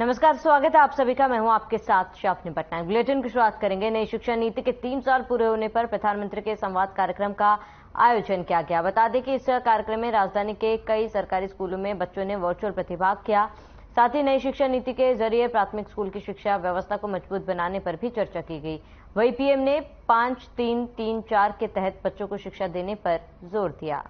नमस्कार, स्वागत है आप सभी का। मैं हूं आपके साथ शाफनी पटनायक। बुलेटिन की शुरुआत करेंगे। नई शिक्षा नीति के 3 साल पूरे होने पर प्रधानमंत्री के संवाद कार्यक्रम का आयोजन किया गया। बता दें कि इस कार्यक्रम में राजधानी के कई सरकारी स्कूलों में बच्चों ने वर्चुअल प्रतिभाग किया। साथ ही नई शिक्षा नीति के जरिए प्राथमिक स्कूल की शिक्षा व्यवस्था को मजबूत बनाने पर भी चर्चा की गई। वहीं पीएम ने 5-3-3-4 के तहत बच्चों को शिक्षा देने पर जोर दिया।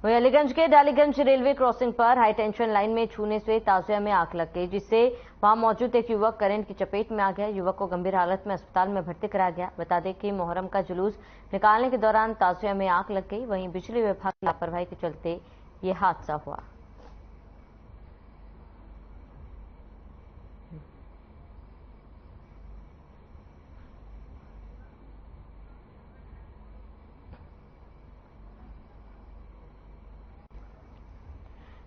वहीं अलीगंज के डालीगंज रेलवे क्रॉसिंग पर हाई टेंशन लाइन में छूने से ताजिया में आग लग गई, जिससे वहां मौजूद एक युवक करंट की चपेट में आ गया। युवक को गंभीर हालत में अस्पताल में भर्ती कराया गया। बता दें कि मुहर्रम का जुलूस निकालने के दौरान ताजिया में आग लग गई। वहीं बिजली विभाग की लापरवाही के चलते ये हादसा हुआ।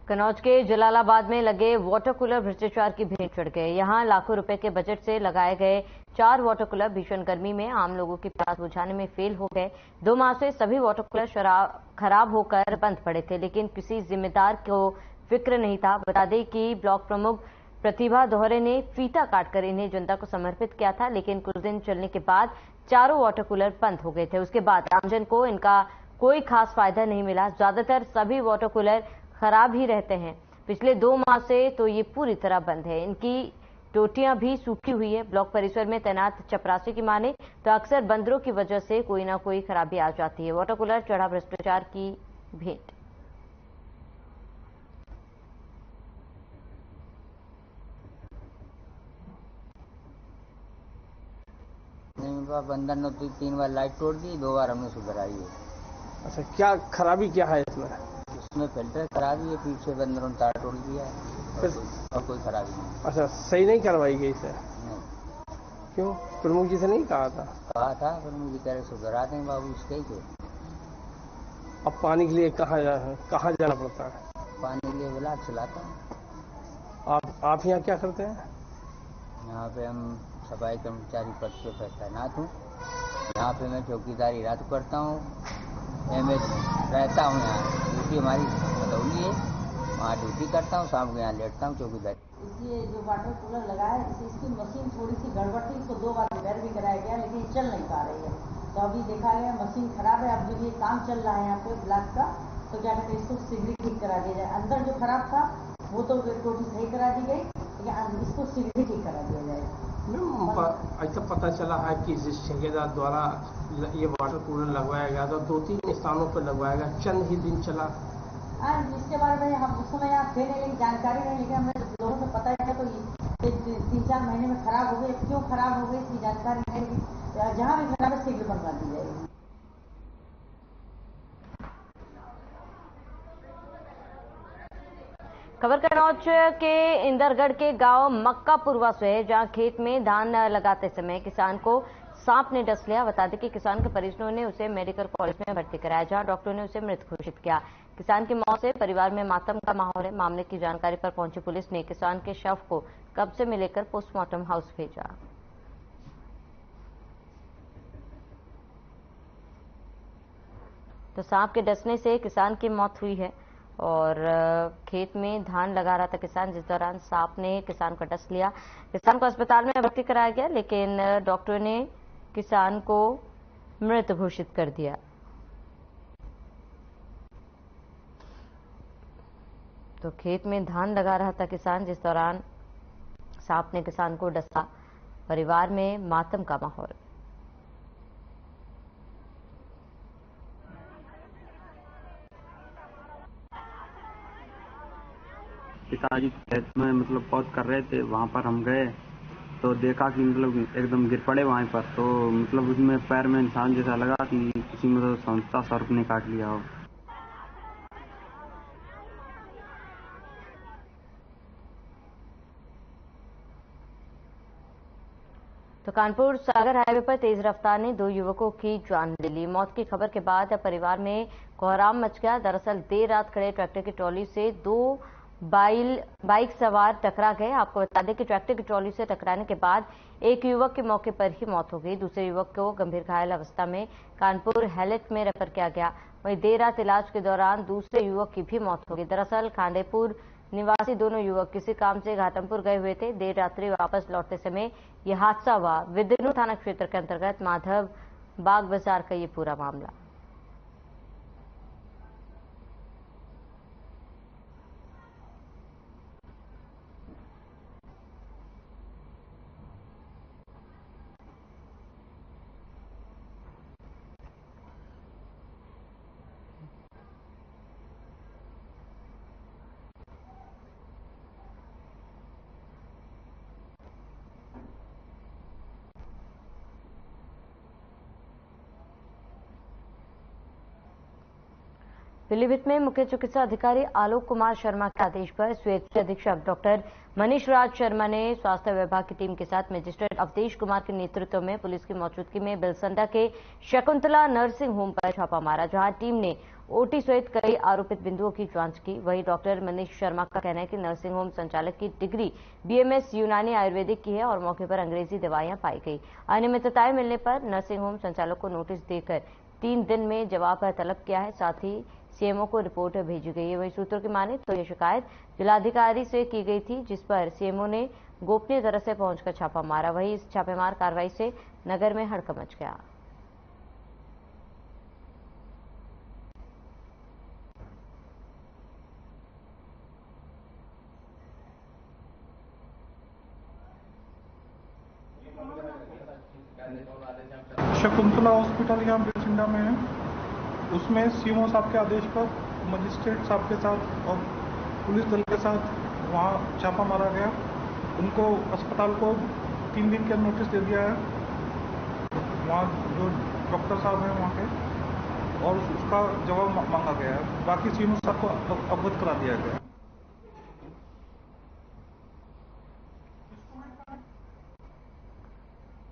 कन्नौज के जलालाबाद में लगे वाटर कूलर भ्रष्टाचार की भेंट चढ़ गए। यहां लाखों रुपए के बजट से लगाए गए 4 वाटर कूलर भीषण गर्मी में आम लोगों की प्यास बुझाने में फेल हो गए। 2 माह से सभी वाटर कूलर खराब होकर बंद पड़े थे, लेकिन किसी जिम्मेदार को फिक्र नहीं था। बता दें कि ब्लॉक प्रमुख प्रतिभा दोहरे ने फीता काटकर इन्हें जनता को समर्पित किया था, लेकिन कुछ दिन चलने के बाद चारों वाटर कूलर बंद हो गए थे। उसके बाद आमजन को इनका कोई खास फायदा नहीं मिला। ज्यादातर सभी वाटर कूलर खराब ही रहते हैं। पिछले 2 माह से तो ये पूरी तरह बंद है। इनकी टोटियां भी सूखी हुई है। ब्लॉक परिसर में तैनात चपरासी की माने तो अक्सर बंदरों की वजह से कोई ना कोई खराबी आ जाती है। वाटर कूलर चढ़ा भ्रष्टाचार की भेंट। बंदर ने 3 बार लाइट तोड़ दी, 2 बार हमने सुधराई है। अच्छा, क्या खराबी क्या है इसमें? इसमें फिल्टर खराबी है, पीछे बंदरों ने तार तोड़ दिया है और कोई खराबी नहीं। अच्छा, सही नहीं करवाई गई इसे? नहीं। क्यों? प्रमुख जी से नहीं कहा था? कहा था, प्रमुख जी कह रहे सुधरा दें बाबू इसके ही थे। अब पानी के लिए कहाँ जाना पड़ता है? पानी के लिए ब्लाक चलाता हूँ। आप यहाँ क्या करते हैं? यहाँ पे हम सफाई कर्मचारी पद पे तैनात हूँ। यहाँ पे मैं चौकीदारी रात करता हूँ। मैं रहता हूँ यहाँ, ड्यूटी हमारी भदौली है, वहाँ ड्यूटी करता हूँ। शाम को यहाँ लेटता हूँ चौकीदारी। ये जो वाटर कूलर लगाया है, इसकी मशीन थोड़ी सी गड़बड़ थी, इसको 2 बार रिपेयर भी कराया गया, लेकिन चल नहीं पा रही है। तो अभी देखा गया मशीन खराब है। अब जब ये काम चल रहा है यहाँ पे ब्लॉक का, तो क्या कहते हैं, इसको शीघ्र ठीक करा दिया जाए। अंदर जो खराब था वो तो टोटी सही करा दी गई, लेकिन इसको शीघ्र ठीक करा दिया जाए। ऐसा पता चला है कि जिस ठेकेदार द्वारा ये वाटर कूलर लगवाया गया था 2-3 स्थानों पर लगवाया गया, चंद ही दिन चला। इसके बारे में हम उस समय यहाँ थे नहीं, लेकिन जानकारी नहीं, लेकिन हमें लोगों से पता है तो 3-4 महीने में खराब हो गए। क्यों खराब हो गई इसकी जानकारी नहीं। जहाँ भी खराब है शीघ्र बनवा दी जाएगी। खबर कन्नौज के इंदरगढ़ के गांव मक्कापुरवा से है, जहां खेत में धान लगाते समय किसान को सांप ने डस लिया। बता दें कि किसान के परिजनों ने उसे मेडिकल कॉलेज में भर्ती कराया, जहां डॉक्टरों ने उसे मृत घोषित किया। किसान की मौत से परिवार में मातम का माहौल है। मामले की जानकारी पर पहुंची पुलिस ने किसान के शव को कब्जे में लेकर पोस्टमार्टम हाउस भेजा। तो सांप के डसने से किसान की मौत हुई है और खेत में धान लगा रहा था किसान, जिस दौरान सांप ने किसान को डस लिया। किसान को अस्पताल में भर्ती कराया गया, लेकिन डॉक्टरों ने किसान को मृत घोषित कर दिया। तो खेत में धान लगा रहा था किसान, जिस दौरान सांप ने किसान को डसा। परिवार में मातम का माहौल। पिताजी खेत में पौध कर रहे थे, वहाँ पर हम गए तो देखा कि एकदम गिर पड़े वहाँ पर। तो उसमें पैर में इंसान जैसा लगा कि किसी संस्था सर्प ने काट लिया हो। तो कानपुर सागर हाईवे पर तेज रफ्तार ने 2 युवकों की जान ले ली। मौत की खबर के बाद परिवार में कोहराम मच गया। दरअसल देर रात खड़े ट्रैक्टर की ट्रॉली से 2 बाइक सवार टकरा गए। आपको बता दें कि ट्रैक्टर की ट्रॉली से टकराने के बाद एक युवक की मौके पर ही मौत हो गई। दूसरे युवक को गंभीर घायल अवस्था में कानपुर हेलेट में रेफर किया गया। वहीं देर रात इलाज के दौरान दूसरे युवक की भी मौत हो गई। दरअसल खांडेपुर निवासी दोनों युवक किसी काम से घाटमपुर गए हुए थे। देर रात्रि वापस लौटते समय यह हादसा हुआ। विदिनू थाना क्षेत्र के अंतर्गत माधव बाग बाजार का ये पूरा मामला। पीलीभीत में मुख्य चिकित्सा अधिकारी आलोक कुमार शर्मा के आदेश पर सीएचसी अधीक्षक डॉक्टर मनीष राज शर्मा ने स्वास्थ्य विभाग की टीम के साथ मजिस्ट्रेट अवधेश कुमार के नेतृत्व में पुलिस की मौजूदगी में बिलसंडा के शकुंतला नर्सिंग होम पर छापा मारा, जहां टीम ने ओटी सहित कई आरोपित बिंदुओं की जांच की। वहीं डॉक्टर मनीष शर्मा का कहना है कि नर्सिंग होम संचालक की डिग्री बीएमएस यूनानी आयुर्वेदिक की है और मौके पर अंग्रेजी दवाइयां पाई गई। अनियमितताएं मिलने पर नर्सिंग होम संचालक को नोटिस देकर 3 दिन में जवाब तलब किया है। साथ ही सीएमओ को रिपोर्ट भेजी गई है। वहीं सूत्रों की माने तो यह शिकायत जिलाधिकारी से की गई थी, जिस पर सीएमओ ने गोपनीय तरह से पहुंचकर छापा मारा। वहीं इस छापेमार कार्रवाई से नगर में हड़कंप मच गया। शकुंतला हॉस्पिटल यहाँ बिलसिंडा में है, उसमें सीएमओ साहब के आदेश पर मजिस्ट्रेट साहब के साथ और पुलिस दल के साथ वहाँ छापा मारा गया। उनको अस्पताल को 3 दिन का नोटिस दे दिया है, वहाँ जो डॉक्टर साहब हैं वहाँ के, और उसका जवाब मांगा गया है। बाकी सीएमओ साहब को अवगत करा दिया गया है।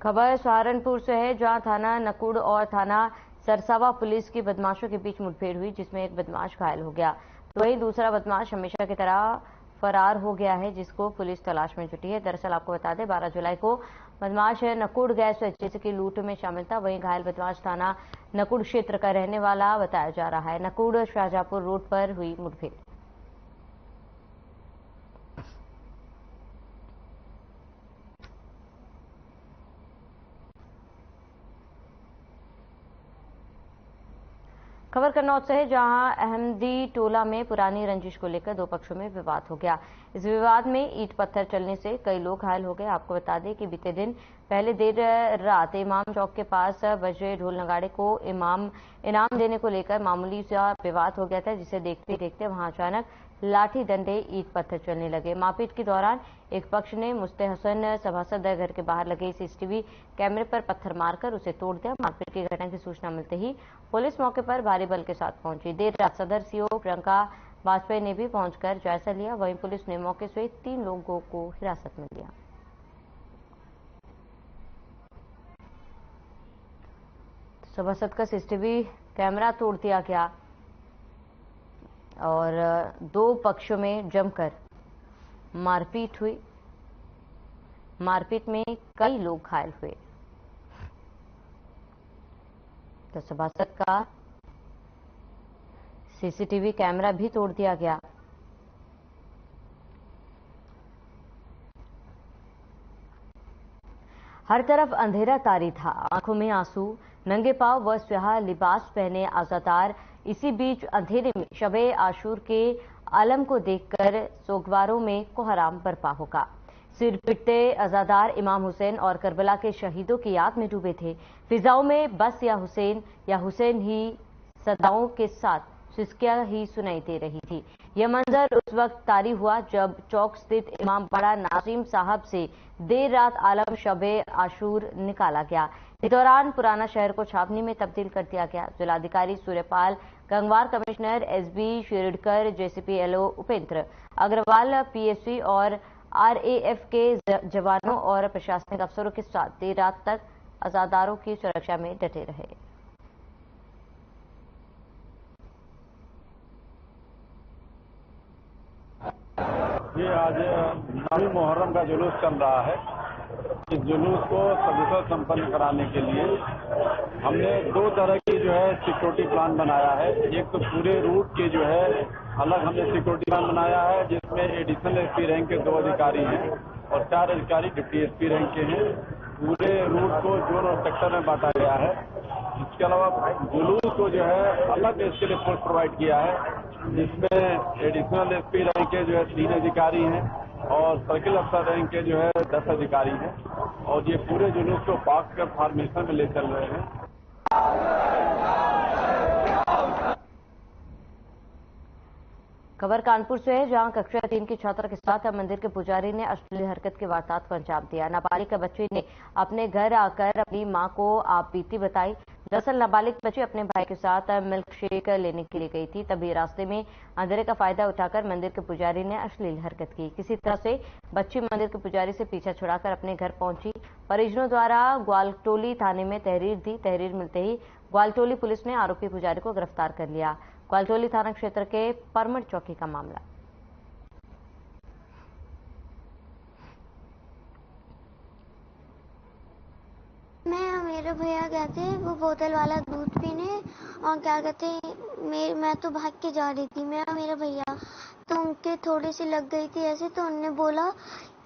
खबर सहारनपुर से है, जहां थाना नकुड़ और थाना सरसावा पुलिस की बदमाशों के बीच मुठभेड़ हुई, जिसमें एक बदमाश घायल हो गया। तो वहीं दूसरा बदमाश हमेशा की तरह फरार हो गया है, जिसको पुलिस तलाश में जुटी है। दरअसल आपको बता दें 12 जुलाई को बदमाश नकुड़ गैस एजेंसी की लूट में शामिल था। वहीं घायल बदमाश थाना नकुड़ क्षेत्र का रहने वाला बताया जा रहा है। नकुड़ शाहजहांपुर रोड पर हुई मुठभेड़। खबर कन्नौज से है, जहां अहमदी टोला में पुरानी रंजिश को लेकर 2 पक्षों में विवाद हो गया। इस विवाद में ईंट पत्थर चलने से कई लोग घायल हो गए। आपको बता दें कि बीते दिन पहले देर रात इमाम चौक के पास बजे ढोल नगाड़े को इनाम देने को लेकर मामूली सा विवाद हो गया था, जिसे देखते देखते वहां अचानक लाठी डंडे ईंट पत्थर चलने लगे। मारपीट के दौरान एक पक्ष ने मुस्ते हसन सभासद घर के बाहर लगे सीसीटीवी कैमरे पर पत्थर मारकर उसे तोड़ दिया। मारपीट की घटना की सूचना मिलते ही पुलिस मौके पर भारी बल के साथ पहुंची। देर रात सदर सीओ प्रियंका वाजपेयी ने भी पहुंचकर जायजा लिया। वहीं पुलिस ने मौके से 3 लोगों को हिरासत में लिया। सभासद का सीसीटीवी कैमरा तोड़ दिया गया और 2 पक्षों में जमकर मारपीट हुई। मारपीट में कई लोग घायल हुए। तो सभासद का सीसीटीवी कैमरा भी तोड़ दिया गया। हर तरफ अंधेरा तारी था, आंखों में आंसू, नंगे पांव व स्याह लिबास पहने आजादार। इसी बीच अंधेरे में शबे आशूर के आलम को देखकर सोगवारों में कोहराम बरपा होगा। सिर पिटते अजादार इमाम हुसैन और करबला के शहीदों की याद में डूबे थे। फिजाओं में बस या हुसैन ही सदाओं के साथ सिसकियां ही सुनाई दे रही थी। यह मंजर उस वक्त तारी हुआ जब चौक स्थित इमाम बाड़ा नाजिम साहब से देर रात आलम शबे आशूर निकाला गया। इस दौरान पुराना शहर को छावनी में तब्दील कर दिया गया। जिलाधिकारी Suryapal Gangwar, commissioner SB Shiradkar, JCP LO Upendra Agarwal, PSC और आरएएफ के जवानों और प्रशासनिक अफसरों के साथ देर रात तक अजादारों की सुरक्षा में डटे रहे। आज 9वीं मुहर्रम का जुलूस चल रहा है। इस जुलूस को सकुशल संपन्न कराने के लिए हमने 2 तरह की जो है सिक्योरिटी प्लान बनाया है। एक तो पूरे रूट के जो है अलग हमने सिक्योरिटी प्लान बनाया है, जिसमें एडिशनल एसपी रैंक के 2 अधिकारी हैं और 4 अधिकारी डिप्टी एसपी रैंक के हैं। पूरे रूट को जोन और सेक्टर में बांटा गया है। इसके अलावा जुलूस को जो है अलग इसके लिए फोर्स प्रोवाइड किया है, जिसमें एडिशनल एसपी रैंक के जो है 3 अधिकारी हैं और सर्किल अफसर रैंक के जो है 10 अधिकारी हैं और ये पूरे जुलूस को पार्क कर फॉर्मेशन में ले चल रहे हैं। खबर कानपुर से है, जहां कक्षा 3 की छात्रा के साथ मंदिर के पुजारी ने अश्लील हरकत की वारदात को अंजाम दिया। नाबालिग बच्ची ने अपने घर आकर अपनी मां को आपबीती बताई। दरअसल नाबालिग बच्ची अपने भाई के साथ मिल्क शेक लेने के लिए गई थी, तभी रास्ते में अंधेरे का फायदा उठाकर मंदिर के पुजारी ने अश्लील हरकत की। किसी तरह से बच्ची मंदिर के पुजारी से पीछा छुड़ाकर अपने घर पहुंची। परिजनों द्वारा ग्वालटोली थाने में तहरीर दी। तहरीर मिलते ही ग्वालटोली पुलिस ने आरोपी पुजारी को गिरफ्तार कर लिया। ग्वालटोली थाना क्षेत्र के परमट चौकी का मामला। मैं मेरे भैया गए थे वो बोतल वाला दूध पीने और क्या कहते मैं तो भाग के जा रही थी, मैं और मेरा भैया, तो उनके थोड़ी सी लग गई थी ऐसे, तो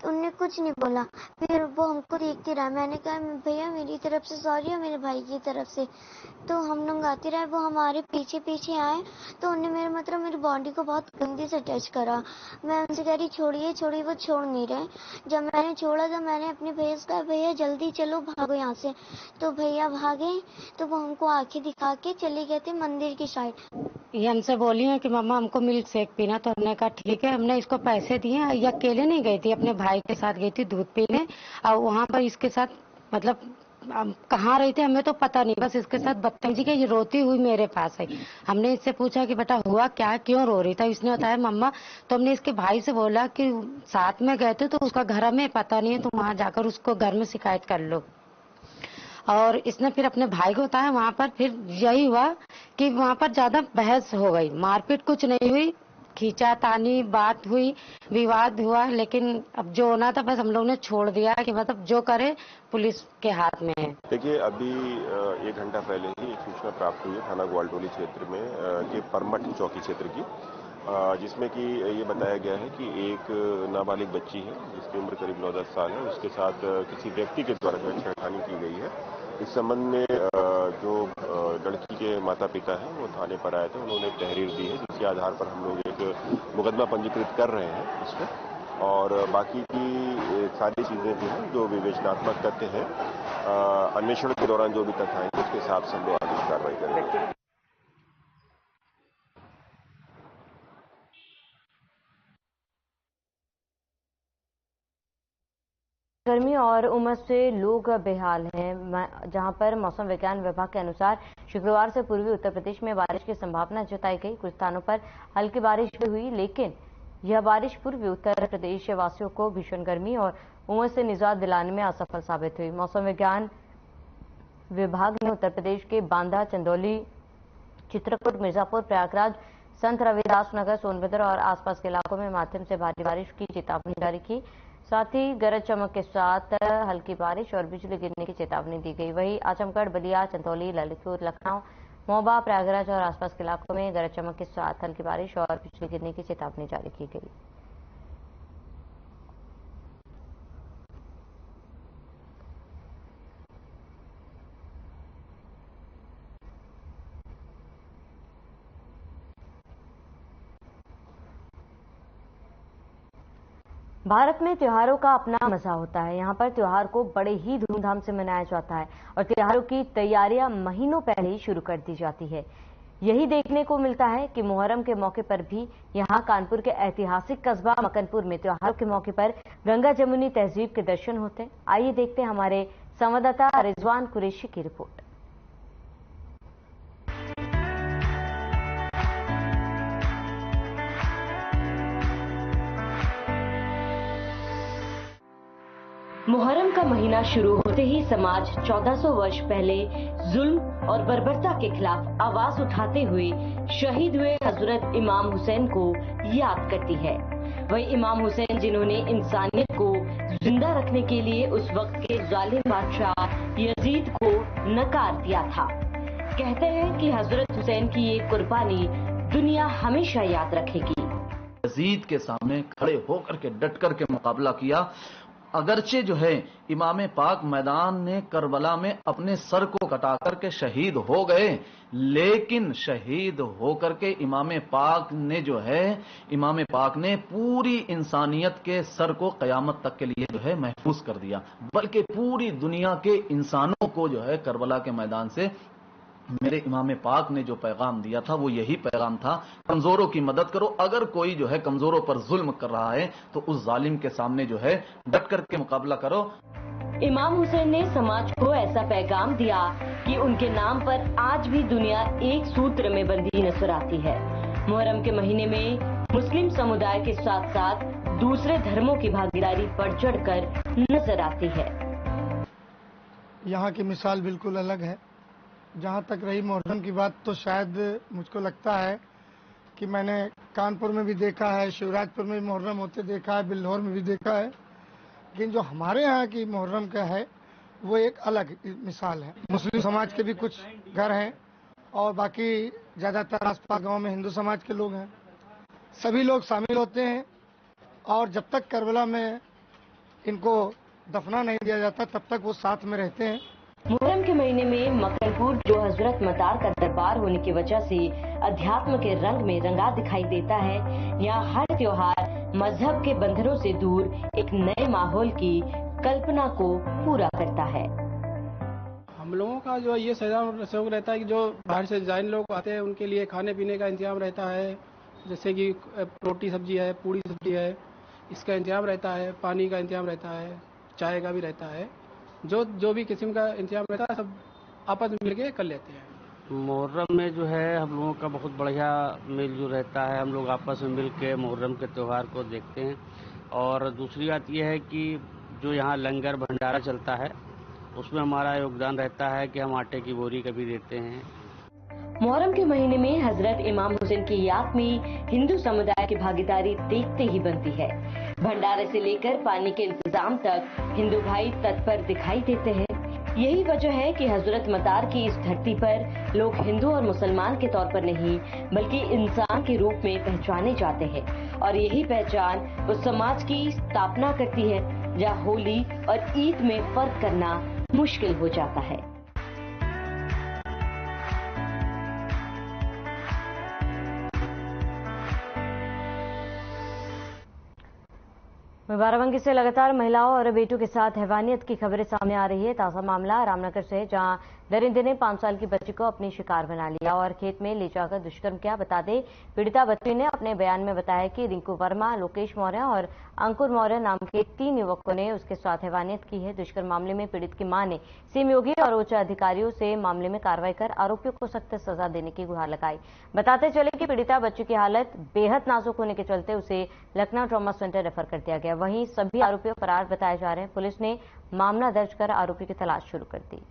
उनने कुछ नहीं बोला। फिर वो हमको देखती रहा। मैंने कहा भैया मेरी तरफ से सॉरी और मेरे भाई की तरफ से। तो हम लोग आते रहे, वो हमारे पीछे पीछे आए तो उनने मेरी बॉडी को बहुत गंदी से टच करा। मैं उनसे कह रही छोड़िए छोड़िए, वो छोड़ नहीं रहे। जब मैंने छोड़ा तो मैंने अपने भैया से कहा भैया जल्दी चलो भागो यहाँ से। तो भैया भागे तो वो हमको आंखें दिखा के चले गए थे मंदिर की साइड। ये हमसे बोली है कि मम्मा हमको मिल्क शेक पीना, तो हमने कहा ठीक है। हमने इसको पैसे दिए। ये अकेले नहीं गई थी, अपने भाई के साथ गई थी दूध पीने और वहाँ पर इसके साथ मतलब कहाँ रही थी हमें तो पता नहीं, बस इसके साथ बदतमीजी की। ये रोती हुई मेरे पास आई। हमने इससे पूछा कि बेटा हुआ क्या, क्यों रो रही था? इसने बताया मम्मा। तो हमने इसके भाई से बोला कि साथ में गए थे तो उसका घर हमें पता नहीं है, तो वहाँ जाकर उसको घर में शिकायत कर लो। और इसने फिर अपने भाई को बताया। वहाँ पर फिर यही हुआ कि वहाँ पर ज्यादा बहस हो गई, मारपीट कुछ नहीं हुई, खींचातानी बात हुई, विवाद हुआ, लेकिन अब जो होना था बस हम लोग ने छोड़ दिया कि मतलब जो करे पुलिस के हाथ में है। देखिए अभी 1 घंटा पहले ही एक सूचना प्राप्त हुई है थाना ग्वालटोली क्षेत्र में के परमट चौकी क्षेत्र की, जिसमें कि ये बताया गया है कि एक नाबालिग बच्ची है जिसकी उम्र करीब 9-10 साल है, उसके साथ किसी व्यक्ति के द्वारा छेड़खानी की गई है। इस संबंध में जो लड़की के माता पिता हैं वो थाने पर आए थे, उन्होंने तहरीर दी है, जिसके आधार पर हम लोग एक मुकदमा पंजीकृत कर रहे हैं इसमें, और बाकी की सारी चीजें जो हैं जो विवेचनात्मक तथ्य हैं अन्वेषण के दौरान जो भी तथ्य आएंगे उसके हिसाब से हम लोग आगे कार्रवाई करेंगे। गर्मी और उमस से लोग बेहाल हैं। जहां पर मौसम विज्ञान विभाग के अनुसार शुक्रवार से पूर्वी उत्तर प्रदेश में बारिश की संभावना जताई गई। कुछ स्थानों पर हल्की बारिश भी हुई, लेकिन यह बारिश पूर्वी उत्तर प्रदेश वासियों को भीषण गर्मी और उमस से निजात दिलाने में असफल साबित हुई। मौसम विज्ञान विभाग ने उत्तर प्रदेश के बांदा, चंदौली, चित्रकूट, मिर्जापुर, प्रयागराज, संत रविदास नगर, सोनभद्र और आसपास के इलाकों में मध्यम से भारी बारिश की चेतावनी जारी की। साथ ही गरज चमक के साथ हल्की बारिश और बिजली गिरने की चेतावनी दी गई। वहीं आजमगढ़, बलिया, चंदौली, ललितपुर, लखनऊ, मोबा, प्रयागराज और आसपास के इलाकों में गरज चमक के साथ हल्की बारिश और बिजली गिरने की चेतावनी जारी की गई। भारत में त्योहारों का अपना मजा होता है। यहाँ पर त्योहार को बड़े ही धूमधाम से मनाया जाता है और त्योहारों की तैयारियां महीनों पहले ही शुरू कर दी जाती है। यही देखने को मिलता है कि मुहर्रम के मौके पर भी यहाँ कानपुर के ऐतिहासिक कस्बा मकनपुर में त्योहार के मौके पर गंगा जमुनी तहजीब के दर्शन होते हैं। आइए देखते हैं हमारे संवाददाता रिजवान कुरैशी की रिपोर्ट। मुहर्रम का महीना शुरू होते ही समाज 1400 वर्ष पहले जुल्म और बर्बरता के खिलाफ आवाज उठाते हुए शहीद हुए हजरत इमाम हुसैन को याद करती है। वहीं इमाम हुसैन जिन्होंने इंसानियत को जिंदा रखने के लिए उस वक्त के जालिम बादशाह यजीद को नकार दिया था। कहते हैं कि हजरत हुसैन की ये कुर्बानी दुनिया हमेशा याद रखेगी। यजीद के सामने खड़े होकर के डट कर के मुकाबला किया। अगरचे जो है इमाम पाक मैदान ने करबला में अपने सर को कटा करके शहीद हो गए, लेकिन शहीद होकर के इमाम पाक ने पूरी इंसानियत के सर को कयामत तक के लिए जो है महफूज कर दिया, बल्कि पूरी दुनिया के इंसानों को जो है करबला के मैदान से मेरे इमाम पाक ने जो पैगाम दिया था वो यही पैगाम था, कमजोरों की मदद करो। अगर कोई जो है कमजोरों पर जुल्म कर रहा है तो उस जालिम के सामने जो है डट करके मुकाबला करो। इमाम हुसैन ने समाज को ऐसा पैगाम दिया कि उनके नाम पर आज भी दुनिया एक सूत्र में बंधी नजर आती है। मुहर्रम के महीने में मुस्लिम समुदाय के साथ साथ दूसरे धर्मों की भागीदारी बढ़ चढ़कर नजर आती है। यहाँ की मिसाल बिल्कुल अलग है। जहाँ तक रही मुहर्रम की बात, तो शायद मुझको लगता है कि मैंने कानपुर में भी देखा है, शिवराजपुर में भी मुहर्रम होते देखा है, बिल्हौर में भी देखा है, लेकिन जो हमारे यहाँ की मुहर्रम का है वो एक अलग मिसाल है। मुस्लिम समाज के भी कुछ घर हैं और बाकी ज़्यादातर आसपास गांव में हिंदू समाज के लोग हैं। सभी लोग शामिल होते हैं और जब तक करबला में इनको दफना नहीं दिया जाता तब तक वो साथ में रहते हैं। मुहर्रम के महीने में मकनपुर, जो हजरत मतार का दरबार होने की वजह से अध्यात्म के रंग में रंगा दिखाई देता है, यहाँ हर त्योहार मजहब के बंधनों से दूर एक नए माहौल की कल्पना को पूरा करता है। हम लोगों का जो ये सहयोग रहता है कि जो बाहर से जाइन लोग आते हैं उनके लिए खाने पीने का इंतजाम रहता है, जैसे कि रोटी सब्जी है, पूड़ी सब्जी है, इसका इंतजाम रहता है, पानी का इंतजाम रहता है, चाय का भी रहता है। जो भी किस्म का इंतजाम रहता है सब आपस में मिलके कर लेते हैं। मुहर्रम में जो है हम लोगों का बहुत बढ़िया मेलजोल रहता है। हम लोग आपस में मिल के मुहर्रम के त्यौहार को देखते हैं। और दूसरी बात यह है कि जो यहाँ लंगर भंडारा चलता है उसमें हमारा योगदान रहता है कि हम आटे की बोरी कभी देते हैं। मुहर्रम के महीने में हजरत इमाम हुसैन की याद में हिंदू समुदाय की भागीदारी देखते ही बनती है। भंडारे से लेकर पानी के इंतजाम तक हिंदू भाई तत्पर दिखाई देते हैं। यही वजह है कि हजरत मतार की इस धरती पर लोग हिंदू और मुसलमान के तौर पर नहीं बल्कि इंसान के रूप में पहचाने जाते हैं, और यही पहचान उस समाज की स्थापना करती है जहाँ होली और ईद में फर्क करना मुश्किल हो जाता है। बाराबंकी से लगातार महिलाओं और बेटों के साथ हैवानियत की खबरें सामने आ रही है। ताजा मामला रामनगर से, जहां दरिंदे ने 5 साल की बच्ची को अपनी शिकार बना लिया और खेत में ले जाकर दुष्कर्म किया। बता दें, पीड़िता बच्ची ने अपने बयान में बताया कि रिंकू वर्मा, लोकेश मौर्य और अंकुर मौर्य नाम के 3 युवकों ने उसके साथ हैवानियत की है। दुष्कर्म मामले में पीड़ित की मां ने सीएम योगी और उच्च अधिकारियों से मामले में कार्रवाई कर आरोपियों को सख्त सजा देने की गुहार लगाई। बताते चले कि पीड़िता बच्ची की हालत बेहद नाजुक होने के चलते उसे लखनऊ ट्रॉमा सेंटर रेफर कर दिया गया। वहीं सभी आरोपियों फरार बताए जा रहे हैं। पुलिस ने मामला दर्ज कर आरोपी की तलाश शुरू कर दी।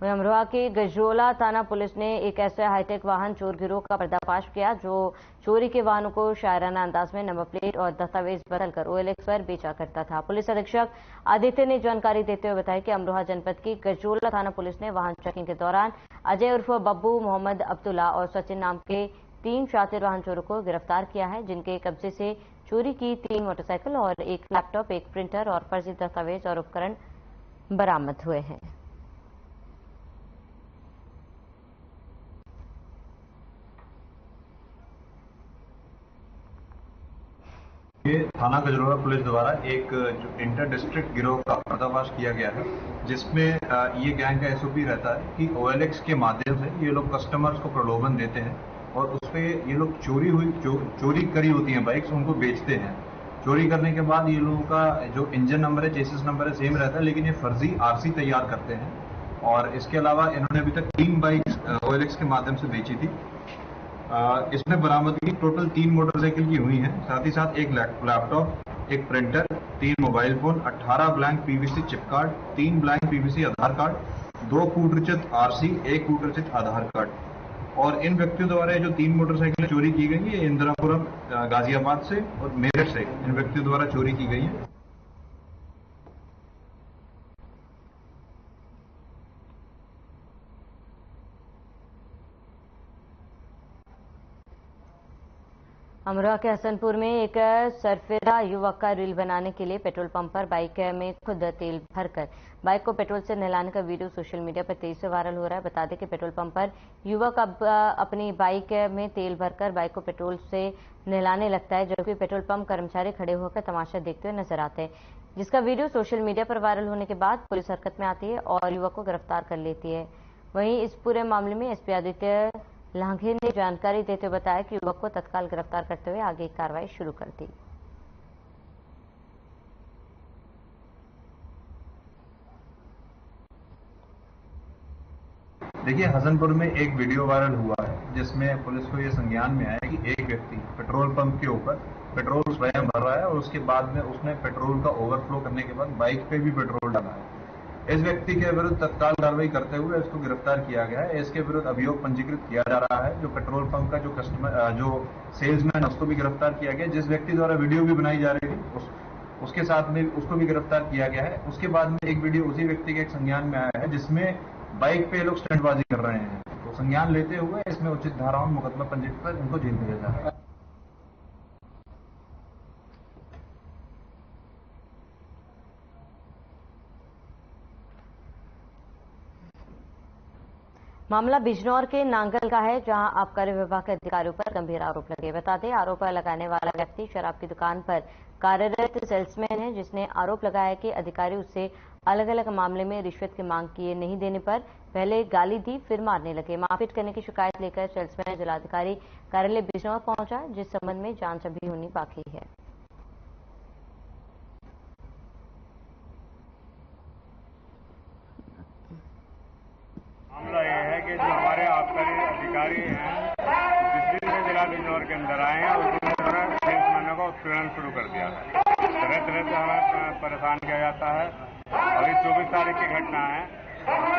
अमरोहा के गजरोला थाना पुलिस ने एक ऐसे हाईटेक वाहन चोर गिरोह का पर्दाफाश किया जो चोरी के वाहनों को शायराना अंदाज में नंबर प्लेट और दस्तावेज बदलकर OLX पर बेचा करता था। पुलिस अधीक्षक आदित्य ने जानकारी देते हुए बताया कि अमरोहा जनपद की गजरोला थाना पुलिस ने वाहन चेकिंग के दौरान अजय उर्फ बब्बू, मोहम्मद अब्दुल्ला और सचिन नाम के 3 शातिर वाहन चोरों को गिरफ्तार किया है, जिनके कब्जे से चोरी की 3 मोटरसाइकिल और 1 लैपटॉप, 1 प्रिंटर और फर्जी दस्तावेज और उपकरण बरामद हुए हैं। ये थाना गजरोला पुलिस द्वारा एक इंटर डिस्ट्रिक्ट गिरोह का पर्दाफाश किया गया है, जिसमें ये गैंग का SOP रहता है कि OLX के माध्यम से ये लोग कस्टमर्स को प्रलोभन देते हैं और उस पर ये लोग चोरी करी होती हैं बाइक्स, उनको बेचते हैं। चोरी करने के बाद ये लोगों का जो इंजन नंबर है, चेसिस नंबर है, सेम रहता है, लेकिन ये फर्जी RC तैयार करते हैं। और इसके अलावा इन्होंने अभी तक 3 बाइक्स OLX के माध्यम से बेची थी। इसमें बरामदगी टोटल 3 मोटरसाइकिल की हुई है, साथ ही साथ 1 लैपटॉप एक printer, 3 mobile phone, 18 blank PVC chip card, 3 blank PVC Aadhaar card, 2 कूटरचित आरसी, 1 कूटरचित आधार कार्ड। और इन व्यक्तियों द्वारा जो 3 मोटरसाइकिलें चोरी की गई है, इंदिरापुरम गाजियाबाद से और मेरठ से इन व्यक्तियों द्वारा चोरी की गई है। अमरोहा के हसनपुर में एक सरफिरा युवक का रील बनाने के लिए पेट्रोल पंप पर बाइक में खुद तेल भरकर बाइक को पेट्रोल से नहलाने का वीडियो सोशल मीडिया पर तेजी से वायरल हो रहा है। बता दें कि पेट्रोल पंप पर युवक अब अपनी बाइक में तेल भरकर बाइक को पेट्रोल से नहलाने लगता है, जबकि पेट्रोल पंप कर्मचारी खड़े होकर तमाशा देखते हुए नजर आते हैं, जिसका वीडियो सोशल मीडिया पर वायरल होने के बाद पुलिस हरकत में आती है और युवक को गिरफ्तार कर लेती है। वहीं इस पूरे मामले में एसपी आदित्य लांघे ने जानकारी देते हुए बताया कि युवक को तत्काल गिरफ्तार करते हुए आगे की कार्रवाई शुरू कर दी। देखिए, हसनपुर में एक वीडियो वायरल हुआ है जिसमें पुलिस को ये संज्ञान में आया कि एक व्यक्ति पेट्रोल पंप के ऊपर पेट्रोल स्वयं भर रहा है और उसके बाद में उसने पेट्रोल का ओवरफ्लो करने के बाद बाइक पे भी पेट्रोल डाला है। इस व्यक्ति के विरुद्ध तत्काल कार्रवाई करते हुए इसको गिरफ्तार किया गया है। इसके विरुद्ध अभियोग पंजीकृत किया जा रहा है। जो पेट्रोल पंप का जो सेल्समैन उसको भी गिरफ्तार किया गया। जिस व्यक्ति द्वारा वीडियो भी बनाई जा रही थी उसके साथ में उसको भी गिरफ्तार किया गया है। उसके बाद में एक वीडियो उसी व्यक्ति के एक संज्ञान में आया है जिसमें बाइक पे लोग स्टंटबाजी कर रहे हैं। तो संज्ञान लेते हुए इसमें उचित धाराओं में मुकदमा पंजीकृत कर इनको जेल भेजा जा रहा है। मामला बिजनौर के नांगल का है, जहां आबकारी विभाग के अधिकारियों पर गंभीर आरोप लगे। बता दें, आरोप लगाने वाला व्यक्ति शराब की दुकान पर कार्यरत सेल्समैन है, जिसने आरोप लगाया कि अधिकारी उससे अलग अलग मामले में रिश्वत की मांग किए नहीं देने पर पहले गाली दी, फिर मारने लगे। मारपीट करने की शिकायत लेकर सेल्समैन जिलाधिकारी कार्यालय बिजनौर पहुंचा, जिस संबंध में जांच अभी होनी बाकी है। मामला यह है कि जो हमारे आबकारी अधिकारी हैं, जिस दिन से जिला बिजनौर के अंदर आए हैं उस दिन सेल्समैनों का उत्पीड़न शुरू कर दिया है। तरह तरह से हमें परेशान किया जाता है। और इस 24 तारीख की घटना है।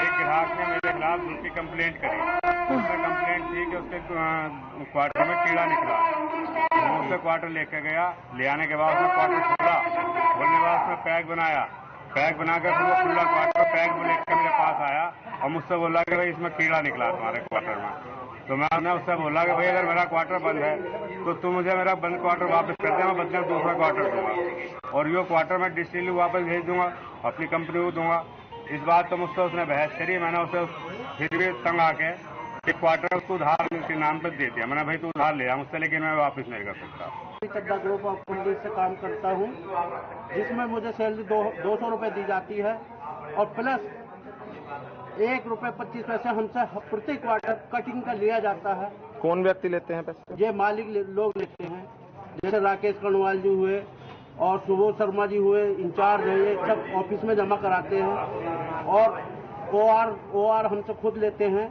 एक ग्राहक ने मेरे खिलाफ झूठी कंप्लेंट करी। उसमें कंप्लेंट थी कि उसके क्वार्टर में कीड़ा निकला। मैं उससे क्वार्टर लेके गया। ले आने के बाद उसने क्वार्टर खोला। खोलने के बाद उसने पैक बनाया। पैक बनाकर फिर वो खुला क्वार्टर पैक लेकर मेरे पास आया और मुझसे बोला कि भाई इसमें कीड़ा निकला तुम्हारे क्वार्टर में। तो मैंने उससे बोला कि भाई अगर मेरा क्वार्टर बंद है तो तू मुझे मेरा बंद क्वार्टर वापस कर दे, मैं बदले में दूसरा क्वार्टर दूंगा और यो क्वार्टर मैं डिस्टिल वापस भेज दूंगा, अपनी कंपनी को दूंगा। इस बात तो मुझसे उसने बहस करी। मैंने उसे फिर भी तंग आके एक क्वार्टर उसको उधार के नाम पर दे दिया। मैंने भाई तू उधार ले आ मुझसे, लेकिन मैं वापस नहीं कर सकता। चड्डा ग्रुप ऑफ कंपनी से काम करता हूँ, जिसमें मुझे सैलरी 200 रुपये दी जाती है और प्लस ₹1.25 हमसे प्रति क्वार्टर कटिंग का लिया जाता है। कौन व्यक्ति लेते हैं पैसे? ये मालिक लोग लेते हैं, जैसे राकेश कणवाल जी हुए और सुबोध शर्मा जी हुए, इंचार्ज है, ये सब ऑफिस में जमा कराते हैं। और OR हमसे खुद लेते हैं,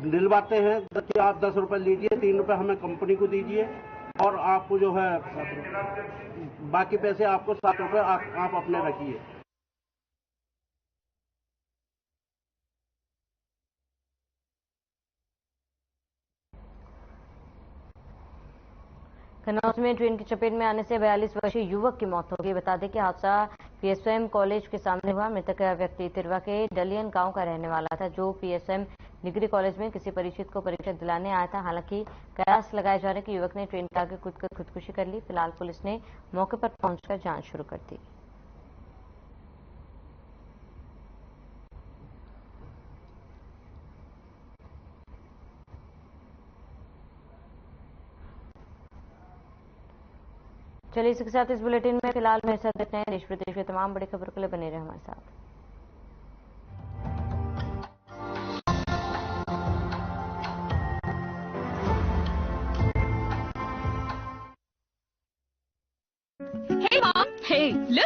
दिलवाते हैं कि आप 10 रुपये लीजिए, 3 रुपये हमें कंपनी को दीजिए और आपको जो है बाकी पैसे आपको 7 रुपये आप अपने रखिए। कन्नौज में ट्रेन की चपेट में आने से 42 वर्षीय युवक की मौत हो गई। बता दें कि हादसा PSM कॉलेज के सामने हुआ। मृतक व्यक्ति तिरवा के डलियन गांव का रहने वाला था, जो PSM डिग्री कॉलेज में किसी परिचित को परीक्षा दिलाने आया था। हालांकि कयास लगाए जा रहे कि युवक ने ट्रेन के आगे कूदकर खुदकुशी कर ली। फिलहाल पुलिस ने मौके पर पहुंचकर जांच शुरू कर दी। चलिए, इसके साथ इस बुलेटिन में फिलहाल मेरे साथ इतना है। देश प्रदेश के तमाम बड़ी खबरों के लिए बने रहे हमारे साथ।